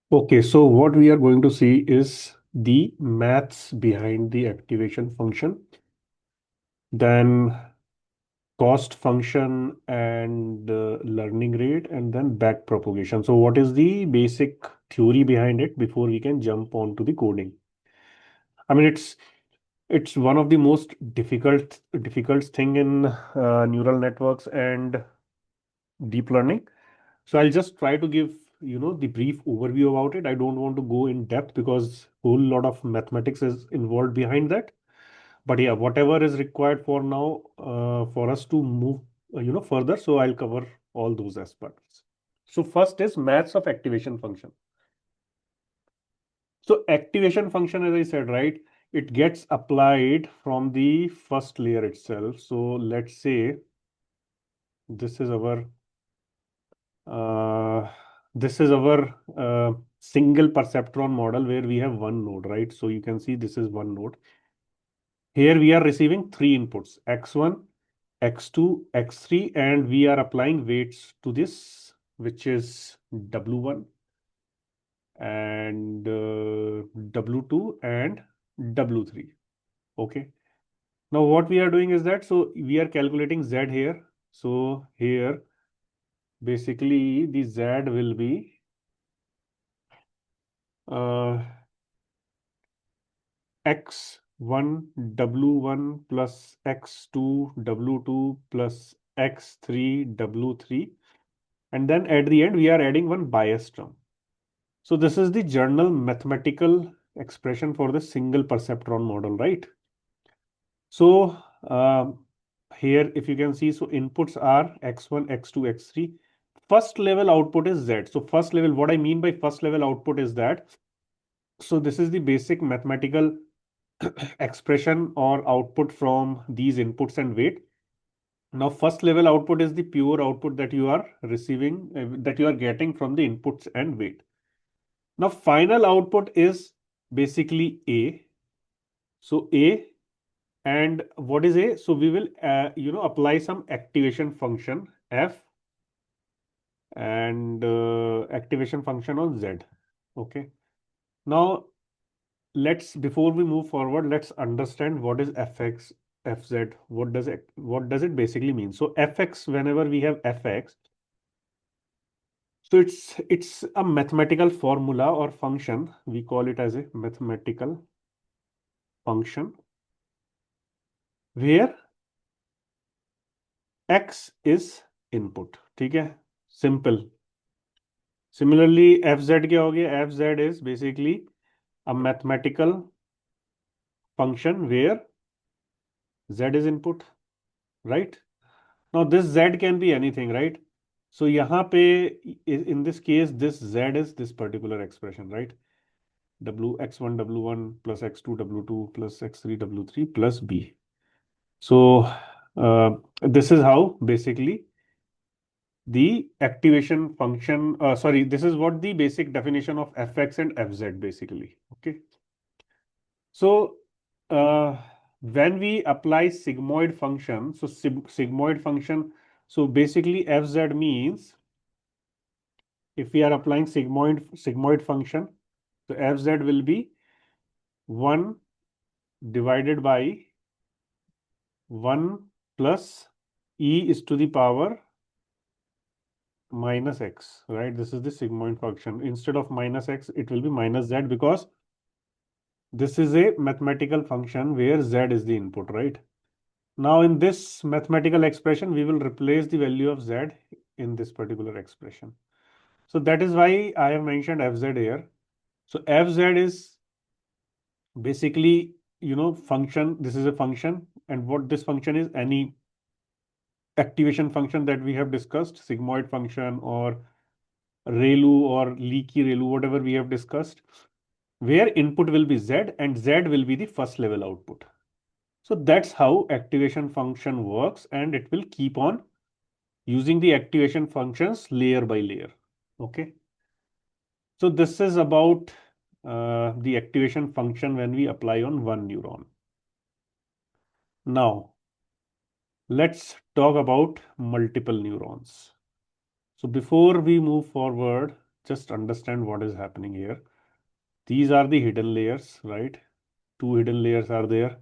Okay, so what we are going to see is the maths behind the activation function, then cost function and learning rate, and then backpropagation. So what is the basic theory behind it before we can jump on to the coding? I mean, it's one of the most difficult thing in neural networks and deep learning. So I'll just try to give the brief overview about it. I don't want to go in depth because whole lot of mathematics is involved behind that. But yeah, whatever is required for now for us to move further. So I'll cover all those aspects. So first is maths of activation function. So activation function, as I said, right, it gets applied from the first layer itself. So let's say this is our Uh, this is our single perceptron model where we have one node, right? So you can see this is one node. Here we are receiving three inputs, x1, x2, x3, and we are applying weights to this, which is w1 and w2 and w3. Okay. Now what we are doing is that, so we are calculating z here. So here, basically the z will be uh, x1 w1 plus x2 w2 plus x3 w3, and then at the end we are adding one bias term. So this is the general mathematical expression for the single perceptron model, right? So here if you can see, so inputs are x1, x2, x3. First level output is z. So first level, what I mean by first level output is that, so this is the basic mathematical expression or output from these inputs and weight. Now, first level output is the pure output that you are receiving, that you are getting from the inputs and weight. Now, final output is basically A. So A, and what is A? So we will, apply some activation function F and activation function on Z. Okay. Now, before we move forward, let's understand what is fx, fz. What does it basically mean? So fx, whenever we have fx, so it's a mathematical formula or function. We call it as a mathematical function where x is input. ठीक है? Simple. Similarly, fz क्या हो गया? Fz is basically a mathematical function where z is input, right? Now this z can be anything, right? So यहाँ पे in this case this z is this particular expression, right? W x1 w1 plus x2 w2 plus x3 w3 plus b. So this is how basically the activation function. Sorry, this is what the basic definition of fx and fz basically. Okay. So when we apply sigmoid function, so sigmoid function, so basically fz means if we are applying sigmoid function, so fz will be 1 divided by 1 plus e is to the power minus x, right? This is the sigmoid function. Instead of minus x, it will be minus z because this is a mathematical function where z is the input, right? Now, in this mathematical expression, we will replace the value of z in this particular expression. So that is why I have mentioned fz here. So fz is basically, function. This is a function, and what this function is, any activation function that we have discussed, sigmoid function or ReLU or leaky ReLU, whatever we have discussed, where input will be z and z will be the first level output. So that's how activation function works, and it will keep on using the activation functions layer by layer. Okay. So this is about the activation function when we apply on one neuron. Now, let's talk about multiple neurons. So before we move forward, just understand what is happening here. These are the hidden layers, right? Two hidden layers are there.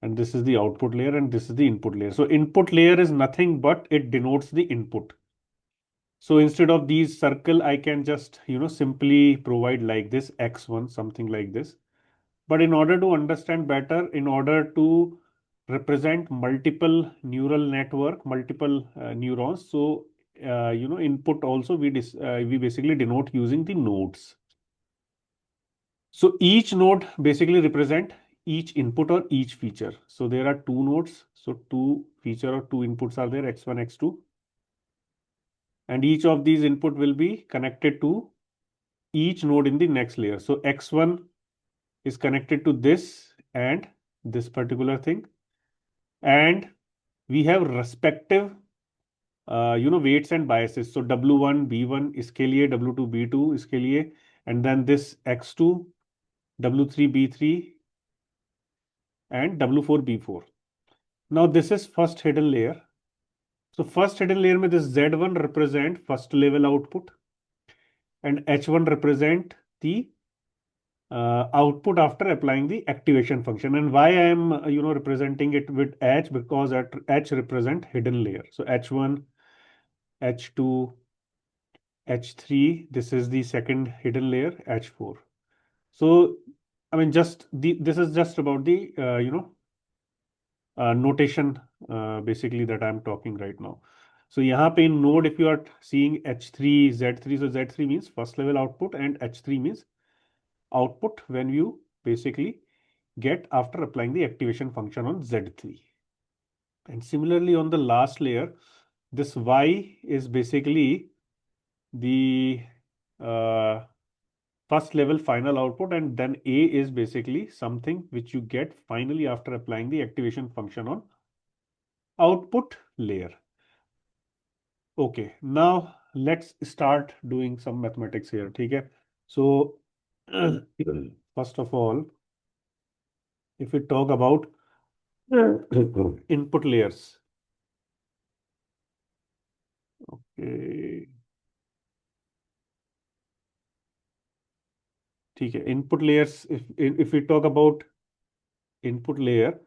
And this is the output layer and this is the input layer. So input layer is nothing but it denotes the input. So instead of these circle, I can just, simply provide like this x1, something like this. But in order to understand better, in order to represent multiple neural network, multiple neurons, so input also we basically denote using the nodes. So each node basically represent each input or each feature. So there are two nodes. So two feature or two inputs are there, x1, x2. And each of these input will be connected to each node in the next layer. So x1 is connected to this and this particular thing. And we have respective weights and biases. So W1 B1 इसके लिए, W2 B2 इसके लिए, and then this X2 W3 B3 and W4 B4. Now this is first hidden layer. So first hidden layer में this Z1 represent first level output and H1 represent the output after applying the activation function. And why I am representing it with H, because H represent hidden layer. So H1, H2, H3, this is the second hidden layer, H4. So I mean, this is just about the notation basically that I'm talking right now. So यहाँ पे in node, if you are seeing H3, Z3, so Z3 means first level output and H3 means output when you basically get after applying the activation function on Z3. And similarly on the last layer, this Y is basically the first level final output, and then A is basically something which you get finally after applying the activation function on output layer. Okay, now let's start doing some mathematics here. Okay, so first of all, if we talk about input layers, okay, ठीक है, input layers, if we talk about input layer,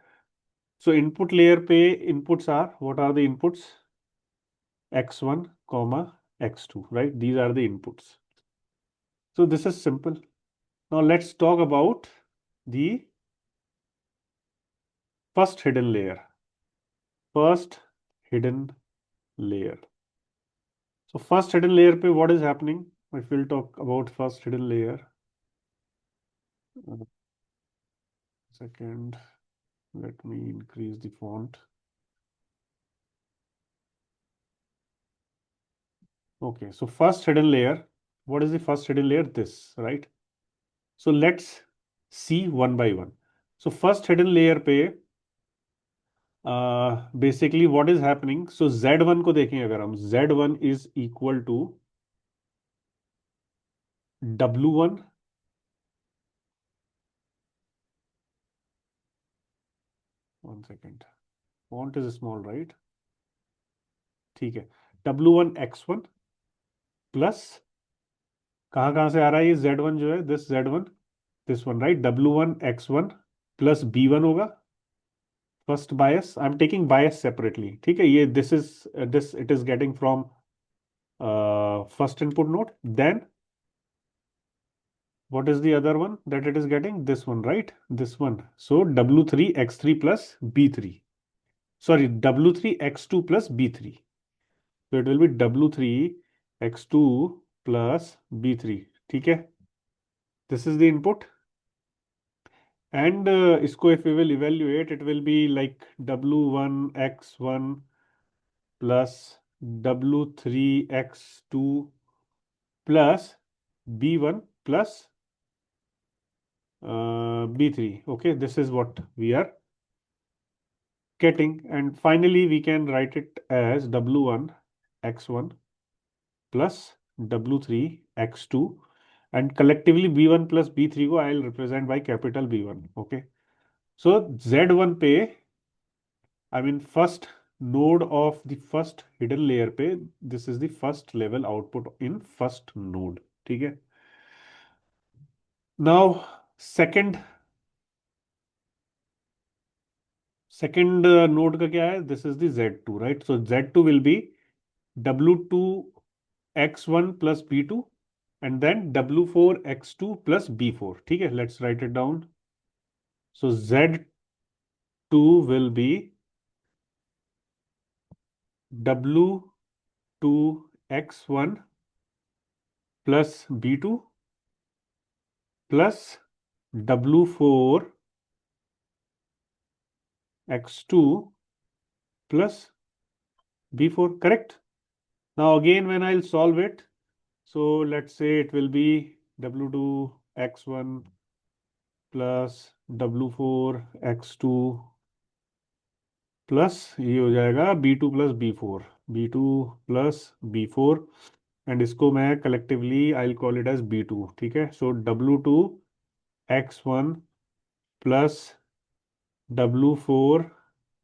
so input layer पे inputs are, what are the inputs? X1 comma X2, right? These are the inputs. So this is simple. Now let's talk about the first hidden layer. First hidden layer. So first hidden layer पे what is happening? If we'll talk about first hidden layer. Second, let me increase the font. Okay, so first hidden layer. What is the first hidden layer? This, right? So let's see one by one. So first hidden layer पे basically what is happening? So Z1 को देखें अगर हम, Z1 is equal to W1 one second, font is small, right? ठीक है, W1 X1 plus कहाँ कहाँ से आ रहा है ये Z1 जो है, this Z1, this one, right? W1 X1 plus B1 होगा first bias, I am taking bias separately, ठीक है? ये this it is getting from first input node. Then what is the other one that it is getting? This one, right? This one. So W3 X3 plus B3. Sorry, W3 X2 plus B3. So it will be W3 X2 plus B3. ठीक है? This is the input. And इसको if we will evaluate, it will be like W1 X1 plus W3 X2 plus B1 plus B3. Okay, this is what we are getting. And finally, we can write it as W1 X1 plus W3 X2. And collectively, B1 plus B3 go I'll represent by capital B1. Okay. So Z1 पे, I mean, first node of the first hidden layer पे, this is the first level output in first node. ठीक है। Now second second node का क्या है, this is the Z2, right. So Z2 will be W2 X1 plus B2 and then W4 X2 plus B4, ठीक है। Let's write it down. So Z2 will be W2 X1 plus B2 plus W4 X2 plus B4, correct? Now again when I'll solve it, so let's say it will be W2 X1 plus W4 X2 plus ये हो जाएगा B2 plus B4 and इसको मैं collectively I call it as B2, ठीक है। सो W2 X1 plus W4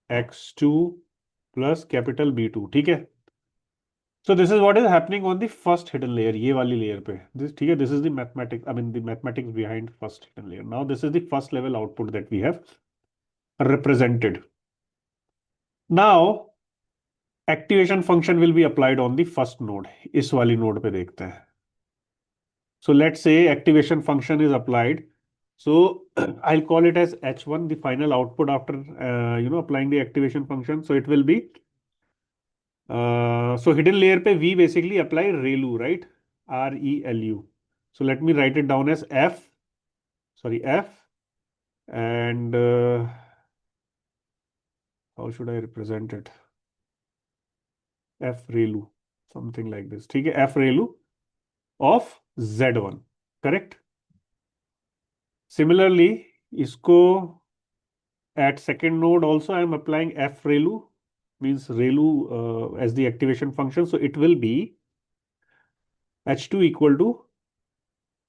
X2 plus capital B2, ठीक है। So this is what is happening on the first hidden layer, ये वाली लेयर पे दिस, ठीक है। This is the mathematics, I mean the mathematics behind first hidden layer. Now this is the first level output that we have represented. Now activation function will be applied on the first node, इस वाली node पे देखते हैं। So let's say activation function is applied. So I'll call it as H1, the final output after applying the activation function. So it will be so hidden layer पे we basically apply ReLU, right? ReLU. So let me write it down as F, and how should I represent it? F ReLU, something like this, ठीक है। F ReLU of Z1, correct? Similarly, इसको at second node also I am applying F ReLU, means ReLU as the activation function. So it will be H2 equal to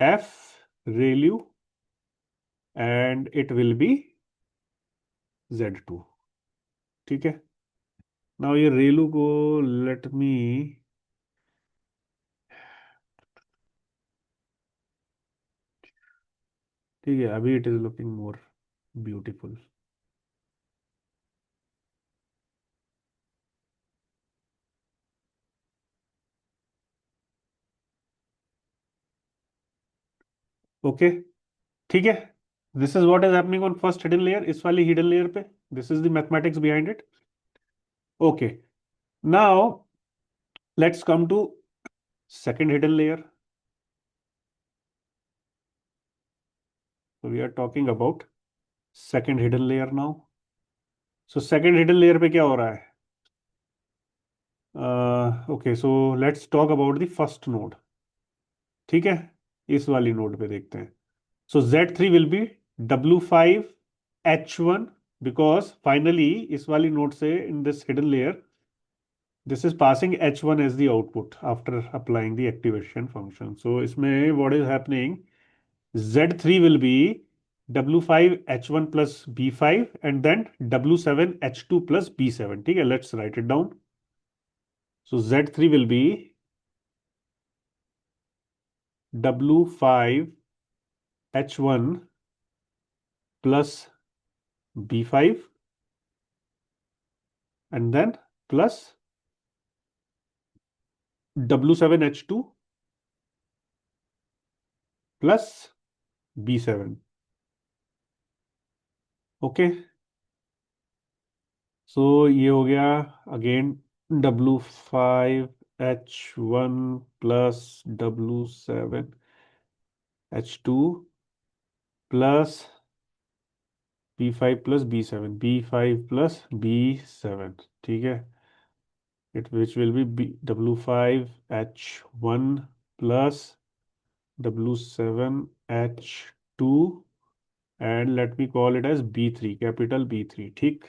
F ReLU and it will be Z2, ठीक है। Now ये ReLU को let me, ठीक है, अभी it is looking more beautiful. Okay, ठीक है। This is what is happening on first hidden layer, इस वाली हिडन लेयर पे। This is the mathematics behind it. Okay, now let's come to second hidden layer. So we are talking about second hidden layer now. So second hidden layer पे क्या हो रहा है? Okay, so let's talk about the first node, ठीक है। इस वाली node पे देखते हैं। So Z3 will be W5 H1 because finally इस वाली नोड से in this hidden layer this is passing H1 as the output after applying the activation function. So इसमें what is happening, Z3 will be W5 H1 plus B5 and then W7 H2 plus B7, ठीक है। Let's write it down. So Z3 will be W5 H1 plus B5 and then plus W7 H2 plus B7, okay. So ये हो गया again W5 H1 plus W7 H2 plus B5 plus B7 plus B7, ठीक है। It which will be W5 H1 plus W7 H2 and let me call it as B3, capital B3, ठीक।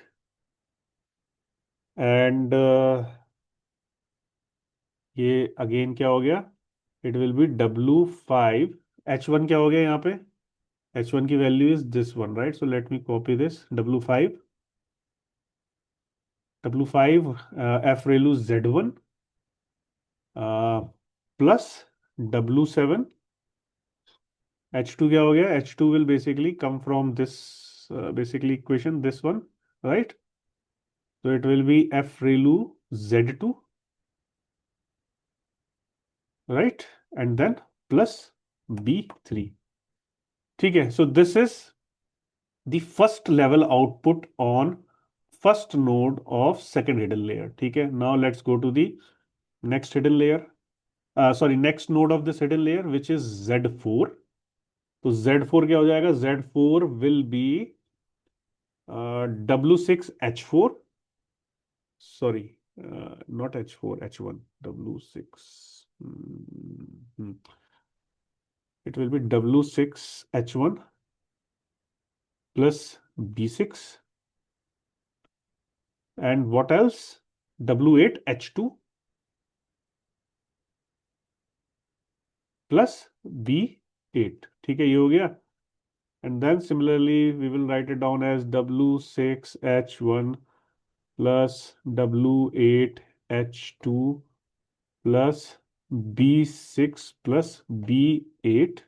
And ये again क्या हो गया, it will be W5 H1 क्या हो गया यहाँ पे, H1 की value is this one, right. So let me copy this W5 F Relu Z1 plus W7 H2 क्या हो गया? H2 will basically come from this basically equation, this one, right? So it will be F relu Z2, right? And then plus B3. ठीक है, so this is the first level output on first node of second hidden layer. ठीक है, now let's go to the next hidden layer. Sorry, next node of this hidden layer, which is Z4. तो Z4 क्या हो जाएगा? Z4 will be W6H4. Sorry, not H4, H1, W6. It will be W6H1 plus B6. And what else? W8H2 plus B8. ठीक है, ये हो गया. And then similarly, we will write it down as W6H1 plus W8H2 plus B6 plus B8.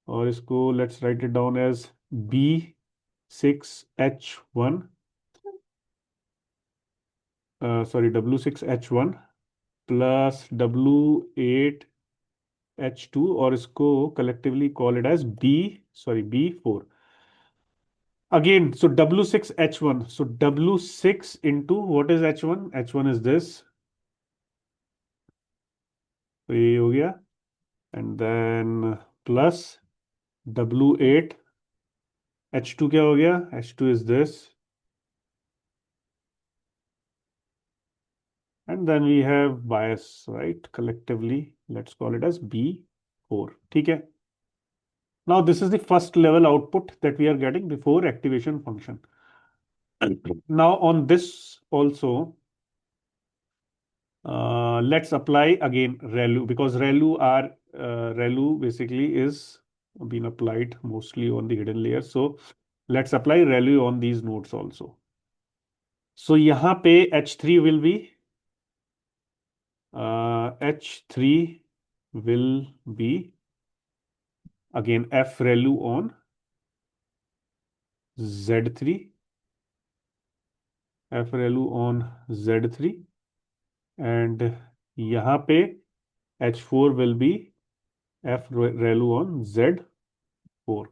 और इसको let's write it down as B6H1 sorry W6H1 plus W8H2 और इसको collectively call it as B4. Again, so W6H1. So W6 into what is H1? H1 is this. तो ये हो गया. And then plus W8 H2 क्या हो गया? H2 is this. And then we have bias, right? Collectively, let's call it as B4. ठीक है. Now this is the first level output that we are getting before activation function. Now on this also, let's apply again ReLU, because ReLU basically is being applied mostly on the hidden layer. So let's apply ReLU on these nodes also. So यहाँ पे H3 will be H3 will be again F ReLU on Z3, F ReLU on Z3, and यहाँ पे H4 will be F ReLU on Z4.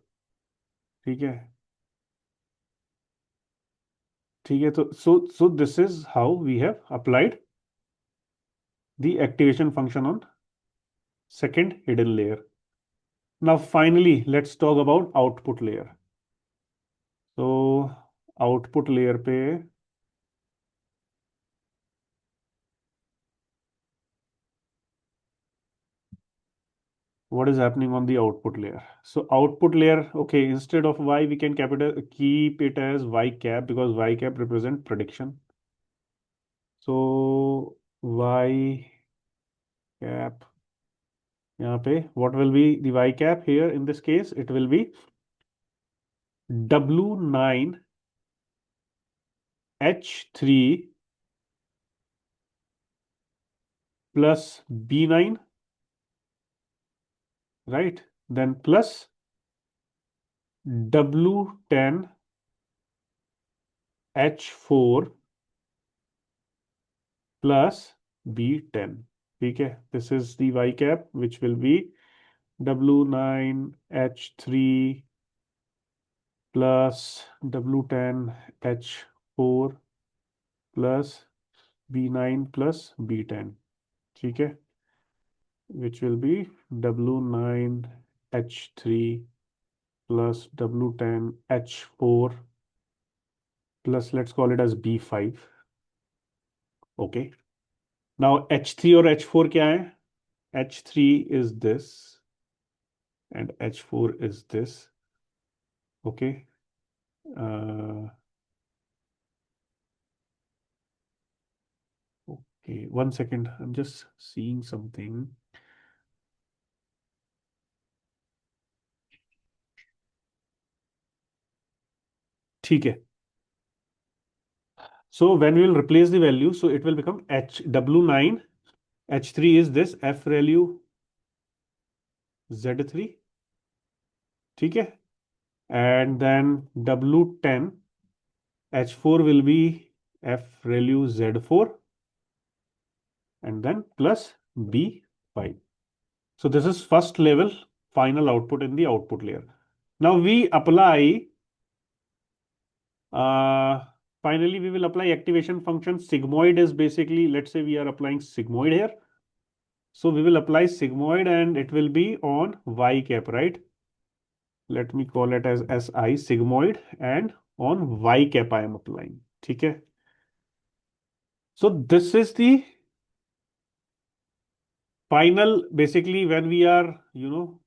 ठीक है. ठीक है, तो so this is how we have applied the activation function on second hidden layer. Now finally let's talk about output layer. So output layer पे what is happening on the output layer? So output layer, okay, instead of y we can keep it as y cap, because y cap represent prediction. So y cap यहाँ पे what will be the y cap here in this case? It will be W9 H3 plus B9, right? Then plus W10 H4 plus B10. ठीक है, this is the y cap which will be W9 H3 plus W10 H4 plus B9 plus B10. ठीक है, which will be W9 H3 plus W10 H4 plus let's call it as B5. Okay. Now H3 और H4 क्या है? H3 is this and H4 is this. Okay. Okay, 1 second. I'm just seeing something. ठीक है. So when we will replace the value, so it will become W9 H3 is this F value Z3 ठीक है. And then W10 H4 will be F ReLU Z4 and then plus B5. So this is first level final output in the output layer. Now we apply, uh, finally we will apply activation function. Sigmoid is basically, let's say we are applying sigmoid here. So we will apply sigmoid and it will be on Y cap, right? Let me call it as SI sigmoid, and on Y cap I am applying. Okay. So this is the final, basically when we are,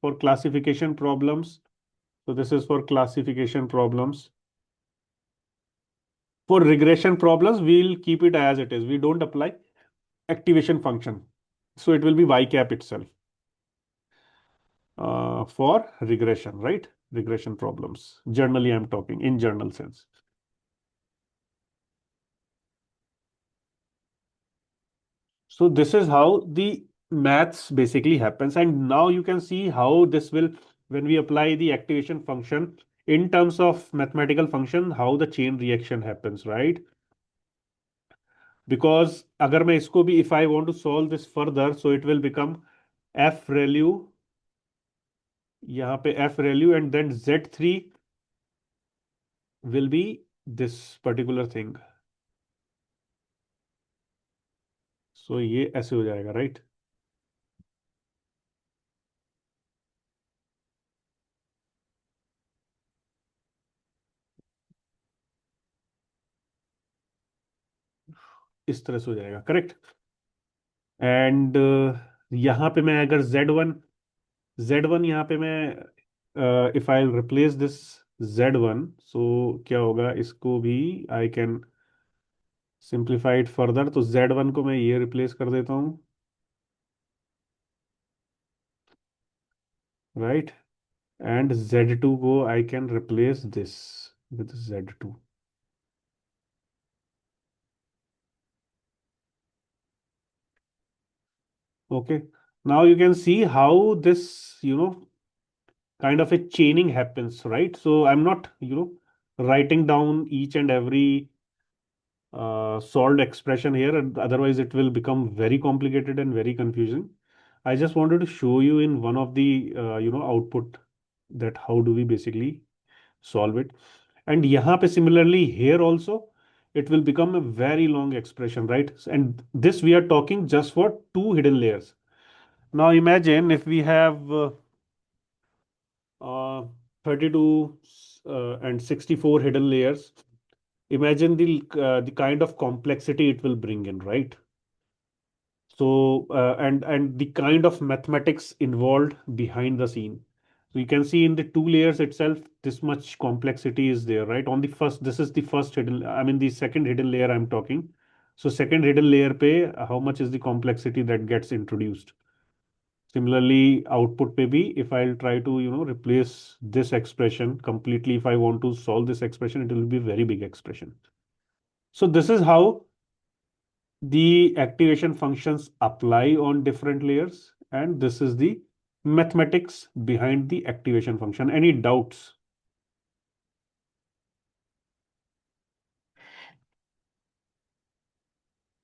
for classification problems. So this is for classification problems. For regression problems, we'll keep it as it is. We don't apply activation function. So it will be Y cap itself for regression, right? Regression problems. Generally, I'm talking in general sense. So this is how the maths basically happens. And now you can see how this will, when we apply the activation function in terms of mathematical function, how the chain reaction happens, right? Because अगर मैं इसको भी, if I want to solve this further, so it will become F ReLU, यहाँ पे F ReLU and then Z3 will be this particular thing. So ये ऐसे हो जाएगा, right? इस तरह से हो जाएगा, करेक्ट. एंड यहाँ पे मैं अगर Z1 यहाँ पे मैं if I replace this Z1, सो क्या होगा, इसको भी I can simplify it further. तो Z1 को मैं ये रिप्लेस कर देता हूँ, राइट. एंड Z2 को I can replace this with Z2. Okay. Now you can see how this, kind of a chaining happens, right? So I'm not, writing down each and every solved expression here, and otherwise it will become very complicated and very confusing. I just wanted to show you in one of the, output, that how do we basically solve it. And यहाँ पे similarly here also, it will become a very long expression, right? And this we are talking just for two hidden layers. Now imagine if we have uh, 32 and 64 hidden layers. Imagine the kind of complexity it will bring in, right? So and the kind of mathematics involved behind the scene. So you can see in the two layers itself, this much complexity is there, right? On the first, this is the first hidden, I mean the second hidden layer I'm talking. So second hidden layer pe, how much is the complexity that gets introduced? Similarly, output may be, if I'll try to, replace this expression completely, if I want to solve this expression, it will be a very big expression. So this is how the activation functions apply on different layers. And this is the mathematics behind the activation function. Any doubts?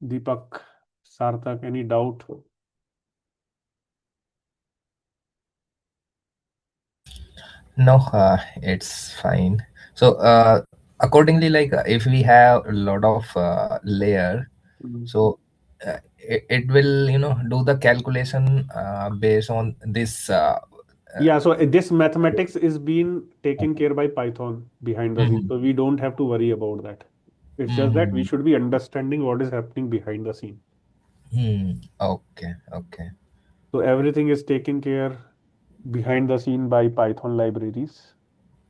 Deepak, Sarthak, any doubt? No, it's fine. So, accordingly, like if we have a lot of layer, Mm. so it will, do the calculation based on this. Yeah, so this mathematics is being taken care by Python behind the scenes. Mhm. So we don't have to worry about that. It's just that we Mhm. should be understanding what is happening behind the scene. Okay, okay. So everything is taken care behind the scene by Python libraries.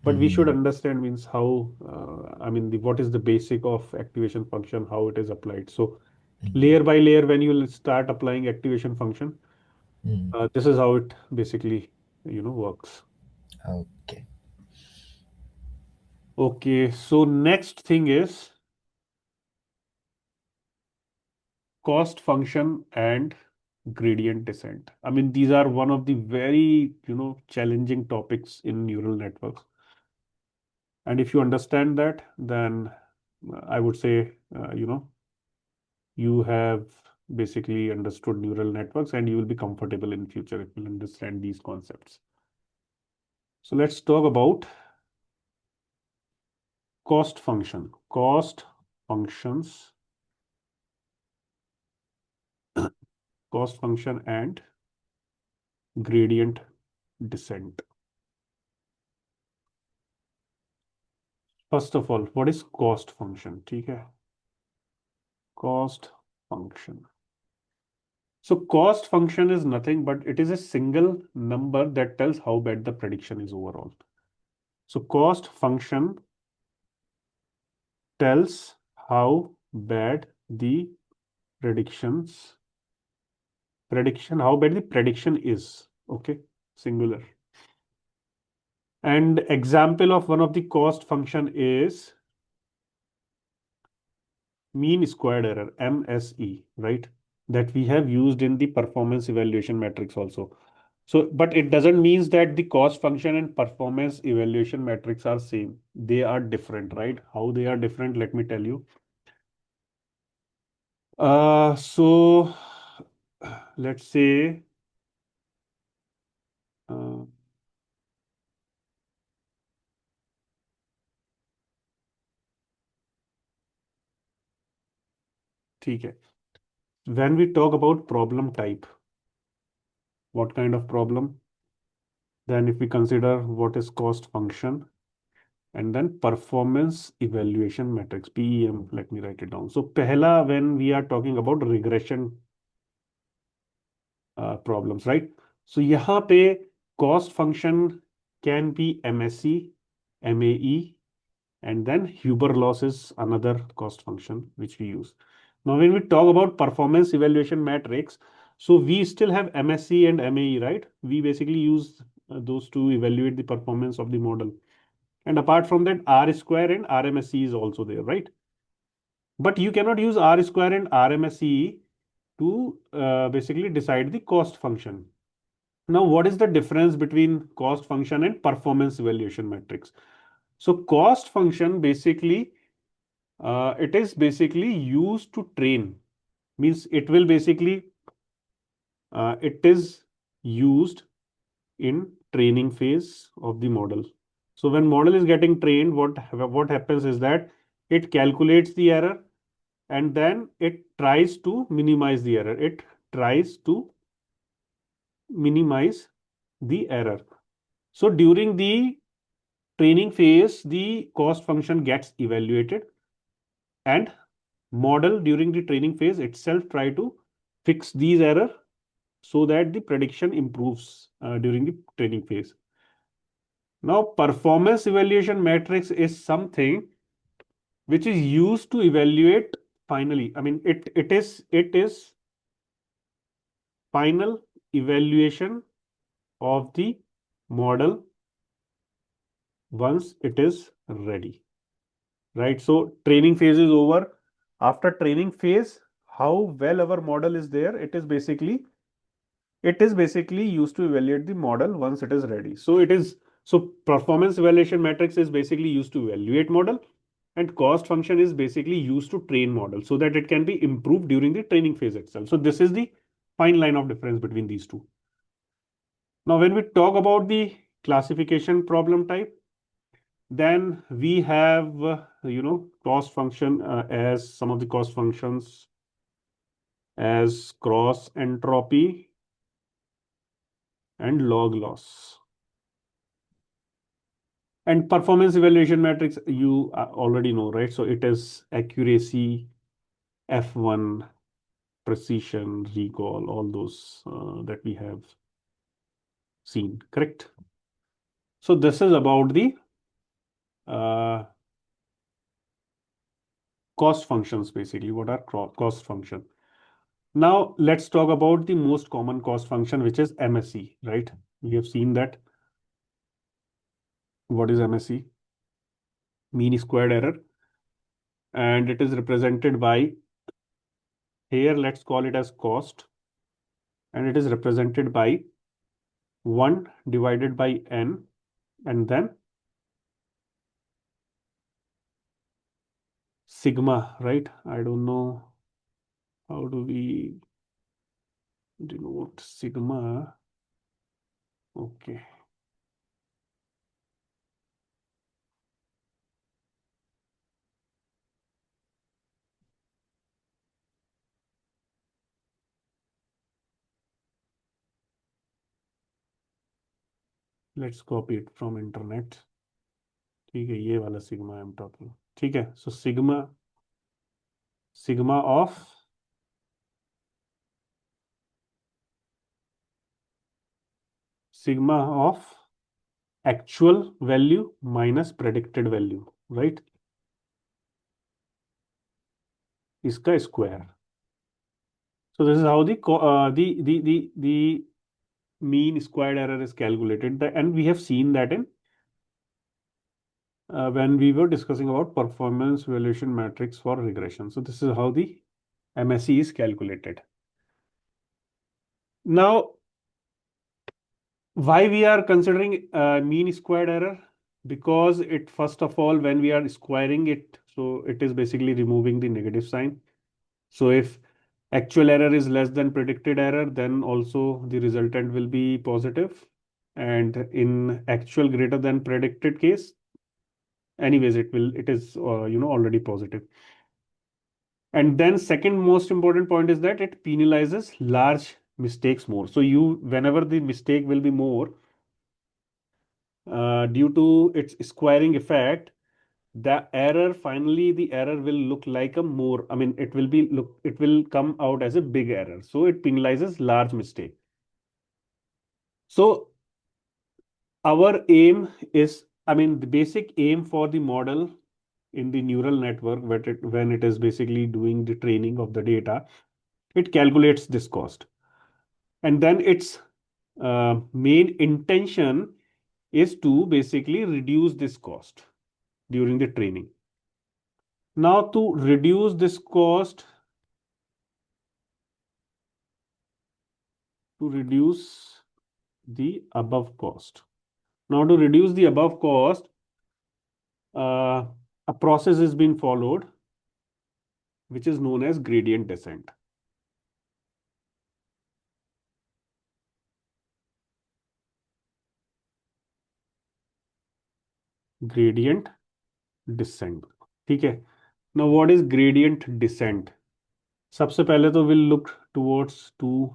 But we should Mhm. understand means how, I mean, what is the basic of activation function, how it is applied. So Mhm. layer by layer, when you will start applying activation function, Mhm. this is how it basically, works. Okay. Okay, so next thing is cost function and gradient descent. I mean, these are one of the very, challenging topics in neural networks. And if you understand that, then I would say, you have basically understood neural networks and you will be comfortable in future if you understand these concepts. So let's talk about cost function. Cost functions, cost function and gradient descent. First of all, what is cost function? ठीक है, cost function. So cost function is nothing but it is a single number that tells how bad the prediction is overall. So cost function tells how bad the predictions how bad the prediction is. Okay, singular. And example of one of the cost function is mean squared error, MSE, right? That we have used in the performance evaluation matrix also. So, but it doesn't mean that the cost function and performance evaluation matrix are same. They are different, right? How they are different, let me tell you. So let's say uh, ठीक है. When we talk about problem type, what kind of problem? Then if we consider what is cost function and then performance evaluation matrix, PEM, let me write it down. So pehla, when we are talking about regression problems, right? So यहाँ पे cost function can be MSE, MAE, and then Huber loss is another cost function which we use. Now, when we talk about performance evaluation matrix, so we still have MSE and MAE, right? We basically use those to evaluate the performance of the model. And apart from that, R square and RMSE is also there, right? But you cannot use R square and RMSE to basically decide the cost function. Now, what is the difference between cost function and performance evaluation matrix? So, cost function basically it is basically used to train, means it will basically it is used in training phase of the model. So when model is getting trained, what happens is that it calculates the error and then it tries to minimize the error. It tries to minimize the error. So during the training phase, the cost function gets evaluated and model during the training phase itself try to fix these error so that the prediction improves during the training phase. Now, performance evaluation matrix is something which is used to evaluate finally. I mean, it is final evaluation of the model once it is ready. Right? So training phase is over. After training phase, how well our model is there, it is basically used to evaluate the model once it is ready. So performance evaluation matrix is basically used to evaluate model and cost function is basically used to train model so that it can be improved during the training phase itself. So this is the fine line of difference between these two. Now, when we talk about the classification problem type, then we have, cost function as some of the cost functions as cross entropy and log loss. And performance evaluation matrix, you already know, right? So it is accuracy, F1, precision, recall, all those that we have seen, correct? So this is about the uh, cost functions, basically. What are cost function? Now let's talk about the most common cost function, which is MSE, right? We have seen that. What is MSE? Mean squared error. And it is represented by, here let's call it as cost. and it is represented by 1 divided by n, and then sigma, right? I don't know how do we denote sigma. Okay, let's copy it from internet. ठीक है, ये वाला sigma I am talking. ठीक है, so sigma, sigma of, sigma of actual value minus predicted value, right, इसका square. So this is how the mean squared error is calculated. And we have seen that in when we were discussing about performance valuation matrix for regression. So this is how the MSE is calculated. Now, why we are considering mean squared error? Because it, first of all, when we are squaring it, so it is basically removing the negative sign. So if actual error is less than predicted error, then also the resultant will be positive. And in actual greater than predicted case, anyways, it is already positive. And then second most important point is that it penalizes large mistakes more. So you, whenever the mistake will be more, due to its squaring effect, the error, finally the error will look like a more, I mean, it will come out as a big error. So it penalizes large mistake. So our aim is, I mean, the basic aim for the model in the neural network, when it is basically doing the training of the data, it calculates this cost. And then its main intention is to basically reduce this cost during the training. Now, to reduce this cost, to reduce the above cost. Now, to reduce the above cost, a process is being followed, which is known as gradient descent. Gradient descent. ठीक है. Now, what is gradient descent? सबसे पहले तो we'll look towards two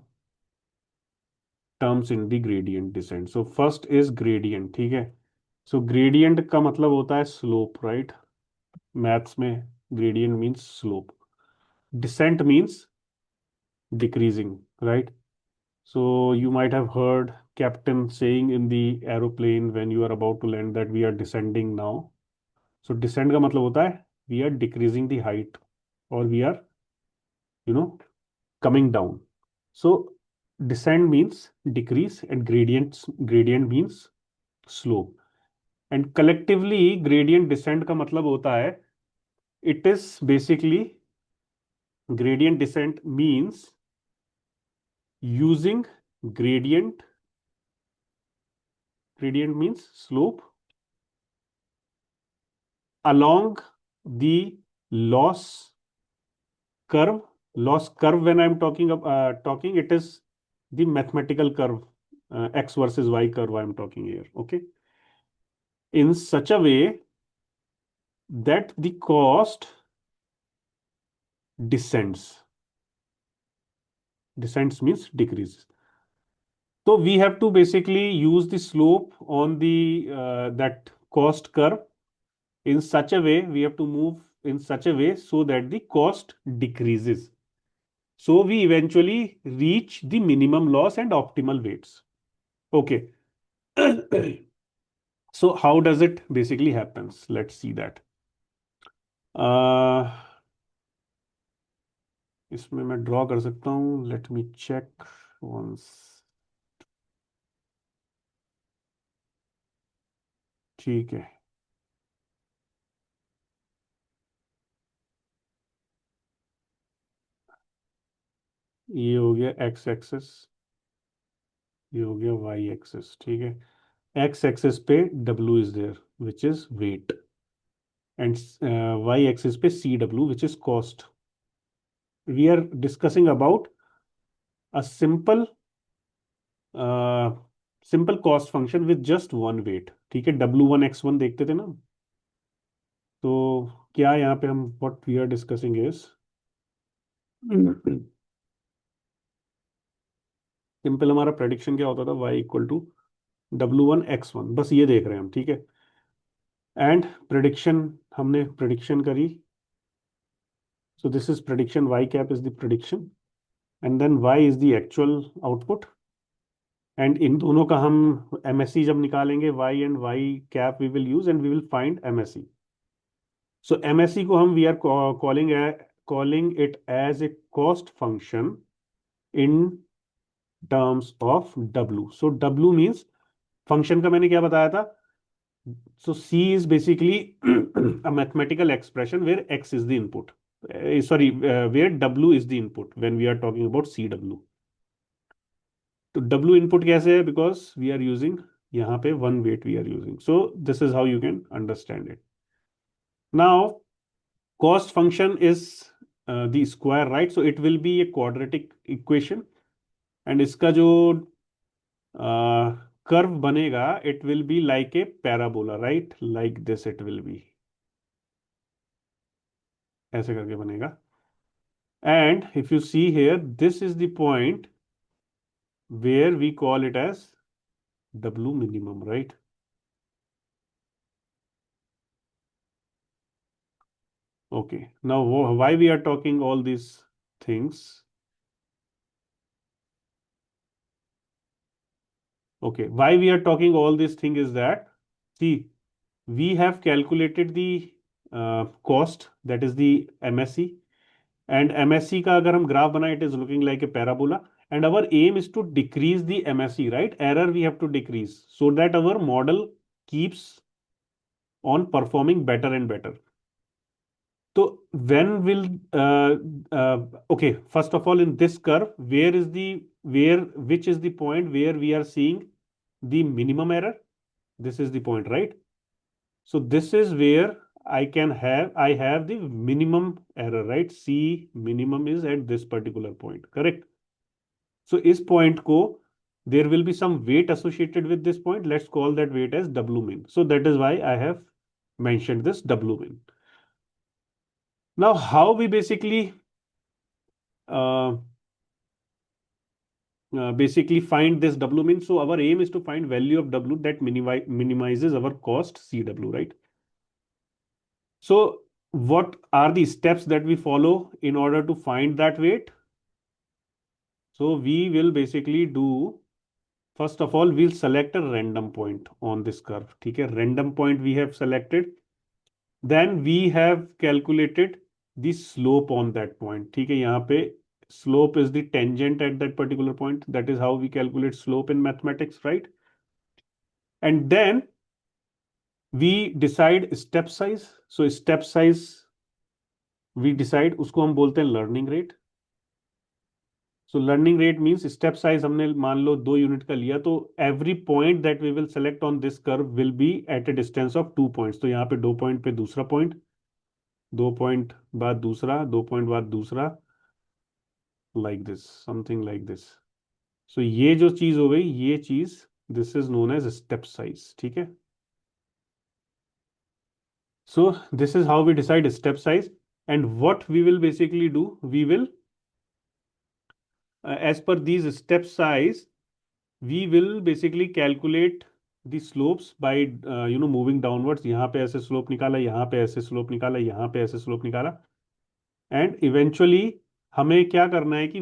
terms in the gradient descent. So first is gradient. ठीक है. So gradient का मतलब होता है slope, right? Maths में gradient means slope. Descent means decreasing, right? So you might have heard captain saying in the aeroplane when you are about to land that we are descending now. So descent का मतलब होता है we are decreasing the height, or we are, you know, coming down. So descent means decrease, and gradient means slope. And collectively gradient descent का मतलब होता है, it is basically, gradient descent means using gradient, gradient means slope, along the loss curve. Loss curve, when I'm talking, it is the mathematical curve, x versus y curve I'm talking here. Okay, in such a way that the cost descends. Descends means decreases. So we have to basically use the slope on the that cost curve in such a way, we have to move in such a way so that the cost decreases. So we eventually reach the minimum loss and optimal weights. Okay. So how does it basically happens? Let's see that. uh, इसमें मैं draw कर सकता हूँ. Let me check once. ठीक है. ये हो गया एक्स एक्सेस. ये हो गया वाई एक्सिस, ठीक है। एक्स एक्सिस पे W is there which is weight, and Y axis पे C W which is cost. We are discussing about a simple cost function with just one weight, ठीक है। W1 X1 देखते थे ना। तो क्या यहाँ पे हम what we are discussing is simple, हमारा प्रेडिक्शन क्या होता था, Y = W1 X1, बस ये देख रहे हैं हम, ठीक है। एंड प्रेडिक्शन, हमने प्रेडिक्शन करी। So this is prediction, Y cap is the prediction, and then Y is the actual output. And इन दोनों का हम MSE जब निकालेंगे, Y and Y cap we will use and we will find MSE। So MSE को हम we are calling it as a cost function in terms of W। So W means function का मैंने क्या बताया था। So C is basically a mathematical expression where X is the input. Sorry, where W is the input when we are talking about CW. तो W input कैसे है? Because we are using, यहाँ पे one weight we are using. So this is how you can understand it. Now, cost function is the square, right? So it will be a quadratic equation. And इसका जो curve बनेगा, it will be like a parabola, right? Like this it will be. ऐसे करके बनेगा. And if you see here, this is the point where we call it as W minimum, right? Okay. Now, why we are talking all these things? Okay. Why we are talking all these thing is that, see, we have calculated the cost, that is the MSE. And MSE का अगर हम graph बनाए, it is looking like a parabola. And our aim is to decrease the MSE, right? Error we have to decrease so that our model keeps on performing better and better. So when will okay, first of all, in this curve, which is the point where we are seeing the minimum error? This is the point, right? So this is where I have the minimum error, right? C minimum is at this particular point, correct? So इस point को, there will be some weight associated with this point. Let's call that weight as W min. So that is why I have mentioned this W min. Now, how we uh, basically find this W min? So our aim is to find value of W that minimizes our cost CW, right? So what are the steps that we follow in order to find that weight? So we will basically do, first of all, we'll select a random point on this curve. Okay, random point we have selected. Then we have calculated the slope on that point. ठीक है, यहाँ पे slope is the tangent at that particular point. That is how we calculate slope in mathematics, right? And then we decide step size. So step size we decide, उसको हम बोलते हैं learning rate. So learning rate means step size हमने मान लो 2 unit का लिया, तो every point that we will select on this curve will be at a distance of 2 points. तो यहाँ पे 2 पॉइंट पे दूसरा पॉइंट, 2 पॉइंट बाद दूसरा, 2 पॉइंट बाद दूसरा, like this, something like this. So ये जो चीज हो गई, ये चीज, this is known as step size, ठीक है। So this is how we decide step size, and what we will basically do, we will as per these step size, we will basically calculate the slopes by moving downwards. यहाँ पे ऐसे slope निकाला, यहाँ पे ऐसे slope निकाला, यहाँ पे ऐसे slope निकाला, and eventually हमें क्या करना है कि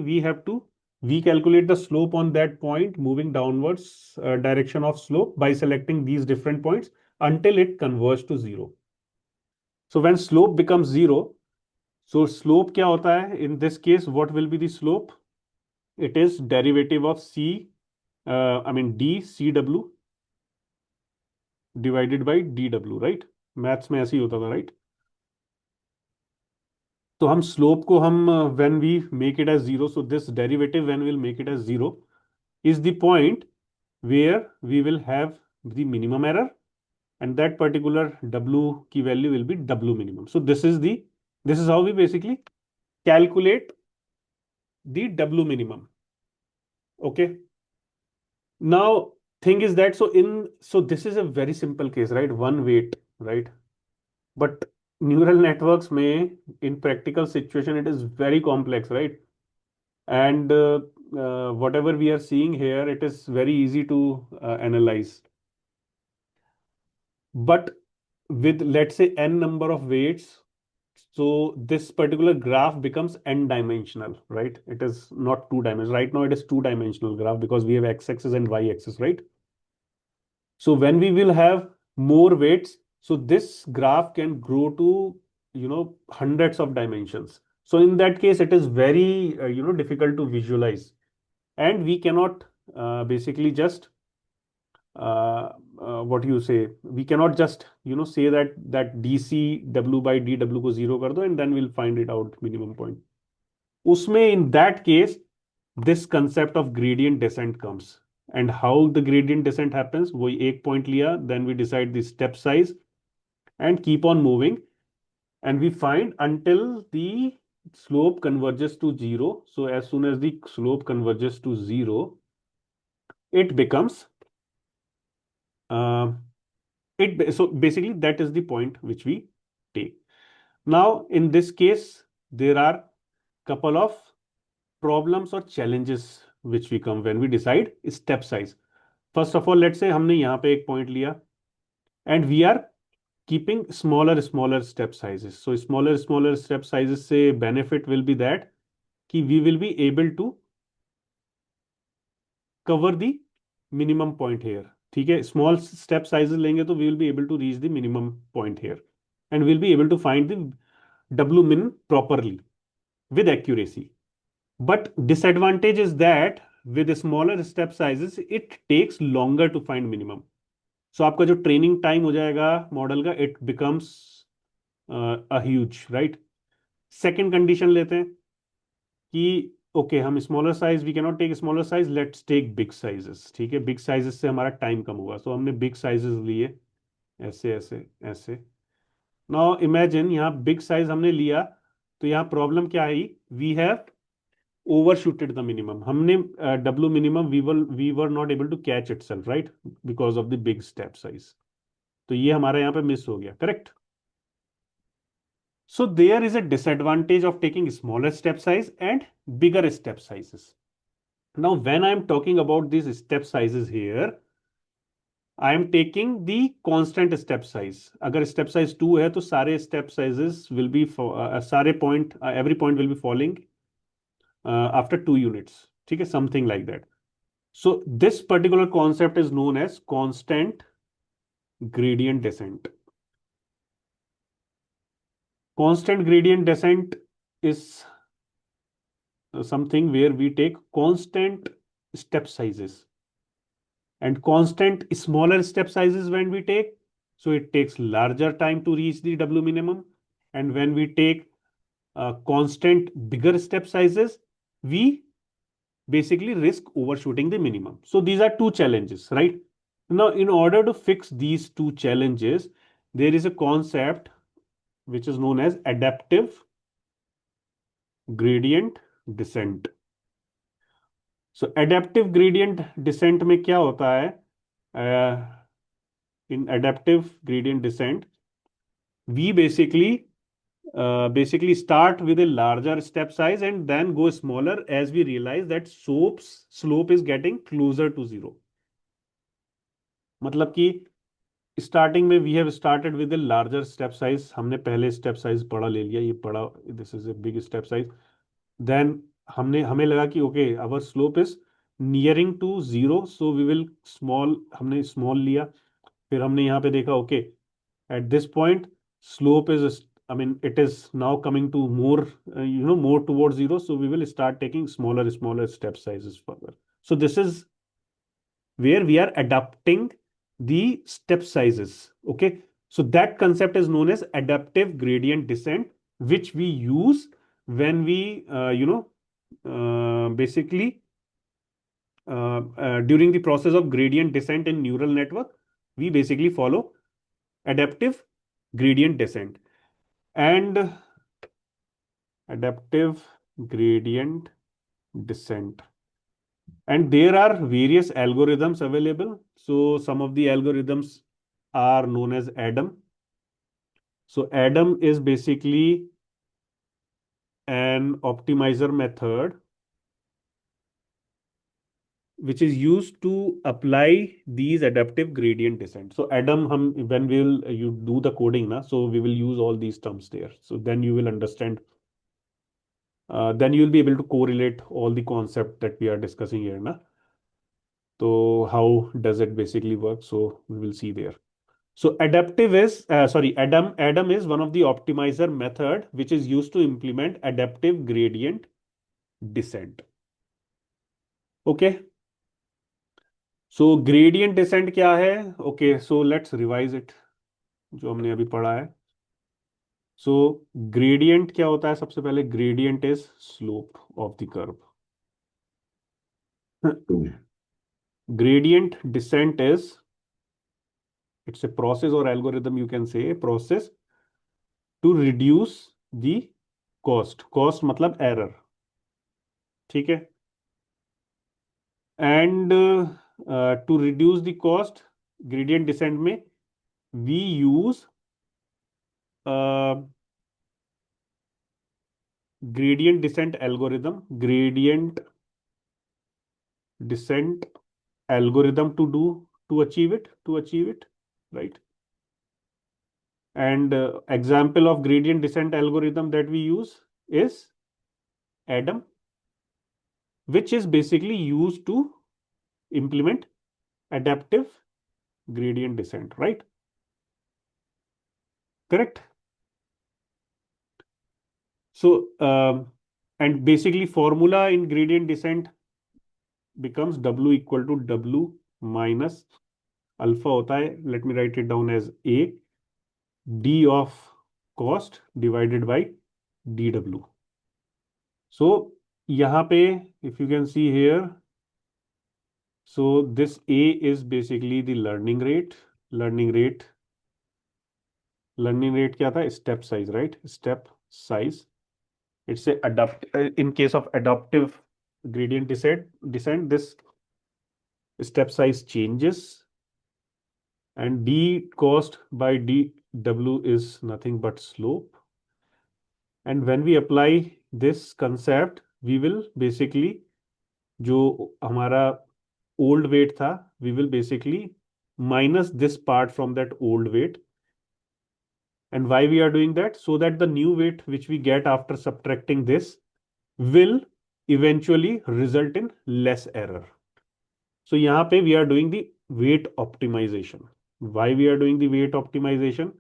we calculate the slope on that point moving downwards direction of slope by selecting these different points until it converges to zero. So when slope becomes zero, so slope क्या होता है? In this case, what will be the slope? It is derivative of dCW divided by dW, right? Maths में ऐसे ही होता था, right? तो हम slope को हम when we make it as zero, so this derivative when we'll make it as zero is the point where we will have the minimum error, and that particular w key value will be w minimum. So this is how we basically calculate the w minimum. Okay. Now thing is that so this is a very simple case, right? One weight, right? But neural networks may, in practical situation, it is very complex, right? And whatever we are seeing here, it is very easy to analyze. But with, let's say, n number of weights, so this particular graph becomes n dimensional, right? It is not two dimensional. Right now, it is two dimensional graph because we have x axis and y axis, right? So when we will have more weights, so this graph can grow to, hundreds of dimensions. So in that case, it is very, difficult to visualize, and we cannot basically just what you say, we cannot just say that dc w by dw को zero कर दो and then we'll find it out minimum point. उसमें in that case this concept of gradient descent comes. And how the gradient descent happens, वही एक point लिया, then we decide the step size and keep on moving, and we find until the slope converges to zero. So as soon as the slope converges to zero, it becomes uh, so basically that is the point which we take. Now in this case there are couple of problems or challenges which we come when we decide step size. First of all, let's say हमने यहाँ पे एक point लिया and we are keeping smaller step sizes. So smaller step sizes से benefit will be that कि we will be able to cover the minimum point here. ठीक है, small step sizes लेंगे तो we will be able to reach the minimum point here and we'll be able to find the W min properly with accuracy. But disadvantage is that with smaller step sizes it takes longer to find minimum. So आपका जो training time हो जाएगा model का, it becomes a huge, right. Second condition लेते हैं कि okay हम smaller size, we cannot take smaller size, let's take big sizes. ठीक है, बिग साइजेस से हमारा टाइम कम होगा, सो हमने बिग साइजेस लिए ऐसे ऐसे ऐसे. नाउ इमेजिन यहाँ बिग साइज हमने लिया, तो यहाँ प्रॉब्लम क्या आई, we have overshooted the minimum. हमने w minimum we were not able to catch itself, right, because of the big step size. तो ये हमारा यहाँ पे मिस हो गया, correct. So there is a disadvantage of taking smaller step size and bigger step sizes. Now, when I am talking about these step sizes here, I am taking the constant step size. अगर step size 2 है तो सारे step sizes will be सारे point every point will be falling after 2 units. ठीक है, something like that. So this particular concept is known as constant gradient descent. Constant gradient descent is something where we take constant step sizes and constant smaller step sizes when we take, so it takes larger time to reach the w minimum. And when we take constant bigger step sizes, we basically risk overshooting the minimum. So these are two challenges, right? Now in order to fix these two challenges, there is a concept which is known as adaptive gradient descent. So adaptive gradient descent में क्या होता है? In adaptive gradient descent, we basically start with a larger step size and then go smaller as we realize that slope is getting closer to zero. मतलब कि starting में we have started with a larger step size, हमने पहले step size बड़ा ले लिया, ये बड़ा, this is a big step size. Then हमें लगा कि okay our slope is nearing to zero, so we will small, हमने स्मॉल लिया. फिर हमने यहाँ पे देखा okay at this point slope is, I mean it is now coming to more more toward zero, so we will start taking smaller step sizes further. So this is where we are adapting the step sizes. Okay, so that concept is known as adaptive gradient descent, which we use when we basically during the process of gradient descent in neural network, we basically follow adaptive gradient descent. And adaptive gradient descent. And there are various algorithms available. So some of the algorithms are known as ADAM. So ADAM is basically an optimizer method which is used to apply these adaptive gradient descent. So ADAM, when we will you do the coding, na, so we will use all these terms there. So then you will understand. Then you will be able to correlate all the concept that we are discussing here, na. So how does it basically work? So we will see there. So Adam is one of the optimizer method which is used to implement adaptive gradient descent. Okay. So gradient descent क्या है? Okay, so let's revise it जो हमने अभी पढ़ा है. So gradient क्या होता है? सबसे पहले gradient is slope of the curve. Gradient descent is, it's a process or algorithm, you can say, a process to reduce the cost मतलब error. ठीक है. And to reduce the cost, gradient descent में we use uh, gradient descent algorithm to achieve it, right? And example of gradient descent algorithm that we use is Adam, which is basically used to implement adaptive gradient descent, right? Correct. So and basically formula in gradient descent becomes W equal to W minus alpha होता है, let me write it down as A D of cost divided by dW. So यहाँ पे if you can see here, so this A is basically the learning rate क्या था? Step size, right? Step size. It's a in case of adaptive gradient descent, this step size changes, and d cost by dw is nothing but slope. And when we apply this concept, we will basically, जो हमारा old weight था, we will basically minus this part from that old weight. And why we are doing that? So that the new weight which we get after subtracting this will eventually result in less error. So यहाँ पे we are doing the weight optimization. Why we are doing the weight optimization?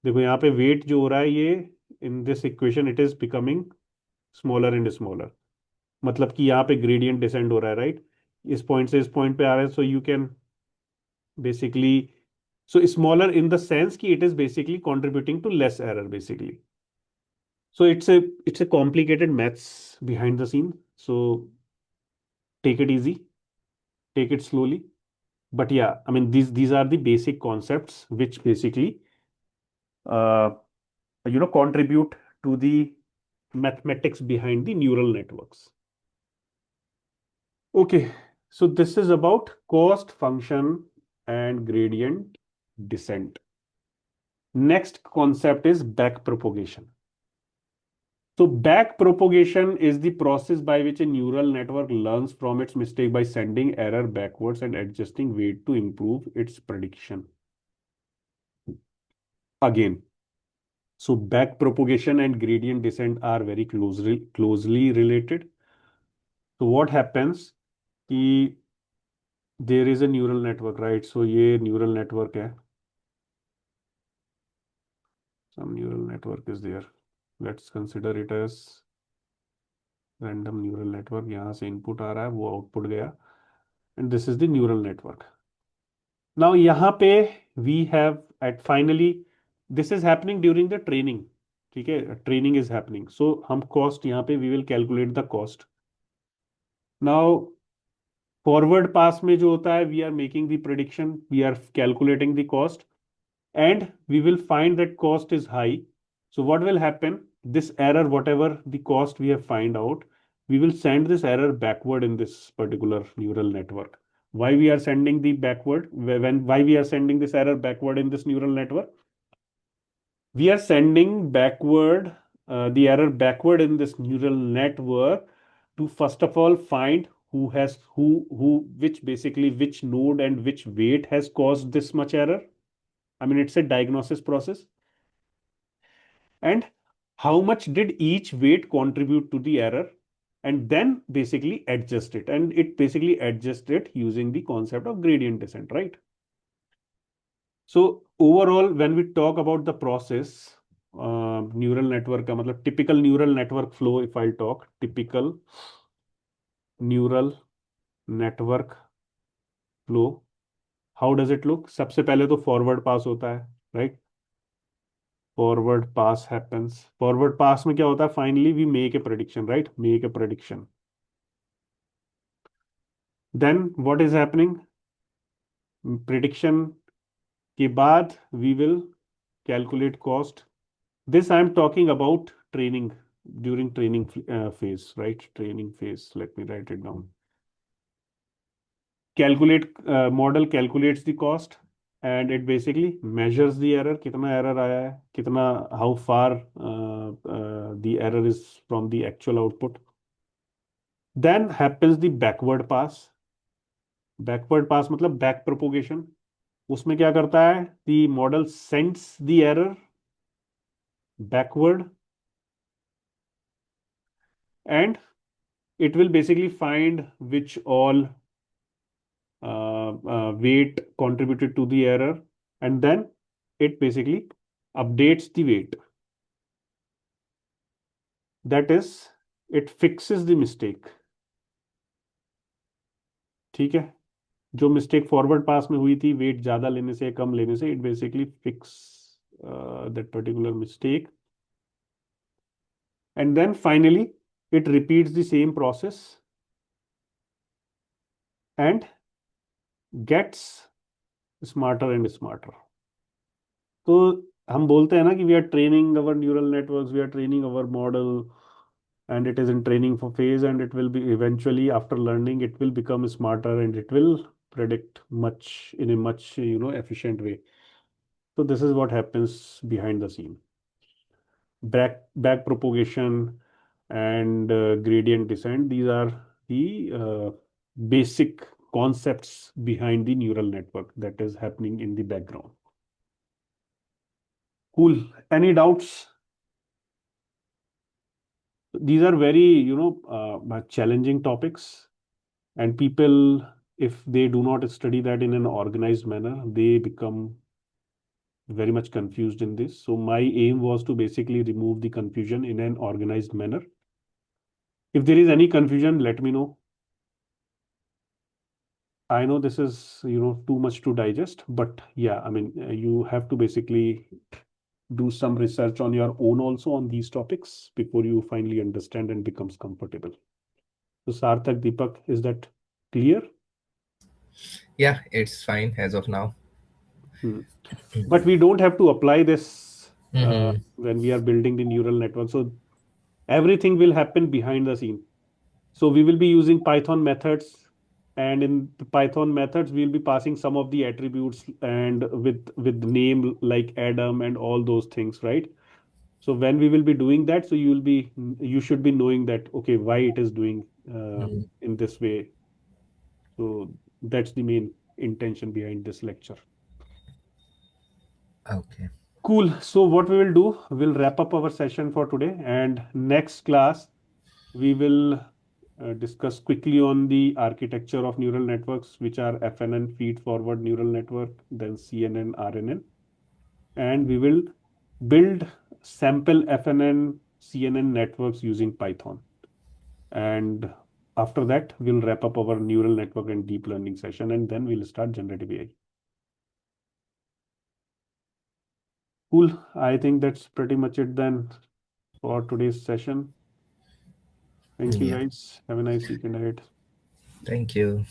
देखो यहाँ पे weight जो हो रहा है ये in this equation it is becoming smaller and smaller. मतलब कि यहाँ पे gradient descend हो रहा है, right? इस point से इस point पे आ रहा है, so you can basically, so smaller in the sense कि it is basically contributing to less error basically. So it's a complicated maths behind the scene. So take it easy, take it slowly. But yeah, I mean these are the basic concepts which basically uh, contribute to the mathematics behind the neural networks. Okay, so this is about cost function and gradient descent. Next concept is backpropagation. So backpropagation is the process by which a neural network learns from its mistake by sending error backwards and adjusting weight to improve its prediction. Again, so backpropagation and gradient descent are very closely related. So what happens? कि there is a neural network, right? So ये neural network है. Some neural network is there. Let's consider it as random neural network. यहाँ से input आ रहा है, वो output गया. And this is the neural network. Now यहाँ पे we have at finally this is happening during the training. ठीक है, training is happening. So हम cost यहाँ पे we will calculate the cost. Now forward pass में जो होता है, we are making the prediction, we are calculating the cost, and we will find that cost is high. So what will happen? This error, whatever the cost we have find out, we will send this error backward in this particular neural network. Why we are sending the backward? When why we are sending this error backward in this neural network? We are sending backward the error backward in this neural network to first of all find who which basically which node and which weight has caused this much error. I mean, it's a diagnosis process. And how much did each weight contribute to the error, and then basically adjust it, and it basically adjusts it using the concept of gradient descent, right? So overall, when we talk about the process, neural network का मतलब typical neural network flow, if I'll talk typical neural network flow, how does it look? सबसे पहले तो forward pass होता है, right? Forward pass happens. Forward pass में क्या होता है? Finally we make a prediction, right? Make a prediction. Then what is happening? Prediction के बाद we will calculate cost. This I am talking about training, during training phase, right? Training phase. Let me write it down. Calculate model calculates the cost, and it basically measures the error. कितना error आया है, कितना, how far the error is from the actual output. Then happens the backward pass. Backward pass मतलब back propagation. उसमें क्या करता है? The model sends the error backward, and it will basically find which all weight contributed to the error, and then it basically updates the weight. That is, it fixes the mistake. ठीक है? जो mistake forward pass में हुई थी, wait ज्यादा लेने से कम लेने से, it basically fix that particular mistake, and then finally it repeats the same process and gets smarter and smarter. तो हम बोलते हैं ना कि we are training our neural networks, we are training our model, and it is in training for phase, and it will be eventually, after learning, it will become smarter and it will predict much in a much efficient way. So this is what happens behind the scene. Back propagation and gradient descent, these are the basic concepts behind the neural network that is happening in the background. Cool. Any doubts? These are very challenging topics, and people, if they do not study that in an organized manner, they become very much confused in this. So my aim was to basically remove the confusion in an organized manner. If there is any confusion, let me know. I know this is, too much to digest, but yeah, I mean, you have to basically do some research on your own also on these topics before you finally understand and becomes comfortable. So Sarthak, Deepak, is that clear? Yeah, it's fine as of now. Hmm. But we don't have to apply this Mm-hmm. when we are building the neural network. So everything will happen behind the scene. So we will be using Python methods, and in the Python methods, we'll be passing some of the attributes and with name like Adam and all those things, right? So when we will be doing that, so you should be knowing that, okay, why it is doing in this way. So that's the main intention behind this lecture. Okay. Cool. So what we will do, we'll wrap up our session for today, and next class we will discuss quickly on the architecture of neural networks, which are FNN, feed forward neural network, then CNN, RNN, and we will build sample FNN, CNN networks using Python. And after that, we'll wrap up our neural network and deep learning session, and then we'll start generative AI. Cool. I think that's pretty much it then for today's session. Thank you Yeah. guys. Have a nice weekend ahead. Thank you.